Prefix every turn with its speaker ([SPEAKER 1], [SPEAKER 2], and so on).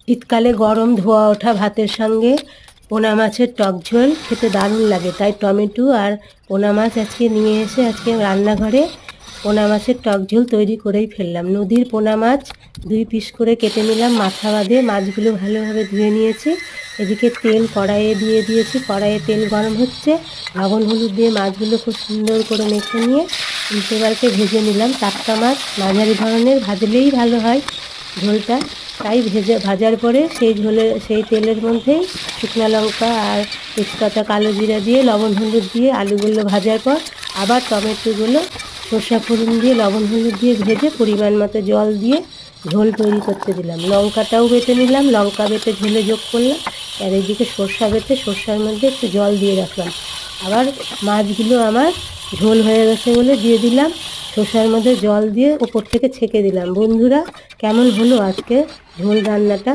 [SPEAKER 1] শীতকালে গরম ধোয়া ওঠা ভাতের সঙ্গে পোনা মাছের টক ঝোল খেতে দারুণ লাগে, তাই টমেটো আর পোনা মাছ আজকে নিয়ে এসে আজকে রান্নাঘরে পোনা মাছের টক ঝোল তৈরি করেই ফেললাম। নদীর পোনা মাছ 2 পিস করে কেটে নিলাম, মাথা বাদে মাছগুলো ভালোভাবে ধুয়ে নিয়েছি। এদিকে তেল কড়াইয়ে দিয়ে দিয়েছি, কড়াইয়ে তেল গরম হচ্ছে, লবণ হলুদ দিয়ে মাছগুলো খুব সুন্দর করে মেখে নিয়ে উল্টে পাল্টে ভেজে নিলাম। টাটকা মাছ মাঝারি ধরনের ভাজলেই ভালো হয় ঝোলটা, তাই ভাজার পরে সেই তেলের মধ্যেই শুকনো লঙ্কা আর তেজপাতা কালো জিরা দিয়ে লবণ হলুদ দিয়ে আলুগুলো ভাজার পর আবার টমেটোগুলো সরষা ফোড়ন দিয়ে লবণ হলুদ দিয়ে ভেজে পরিমাণ মতো জল দিয়ে ঝোল তৈরি করতে দিলাম। লঙ্কাটাও বেটে নিলাম, লঙ্কা বেটে ঝোলে যোগ করলাম, আর এইদিকে সরষা বেটে সরষার মধ্যে একটু জল দিয়ে রাখলাম। আবার মাছগুলো আমার ঝোল হয়ে গেছে বলে দিয়ে দিলাম, সরষার মধ্যে জল দিয়ে ওপর থেকে ছেঁকে দিলাম। বন্ধুরা, কেমন হলো আজকে ঝোল রান্নাটা?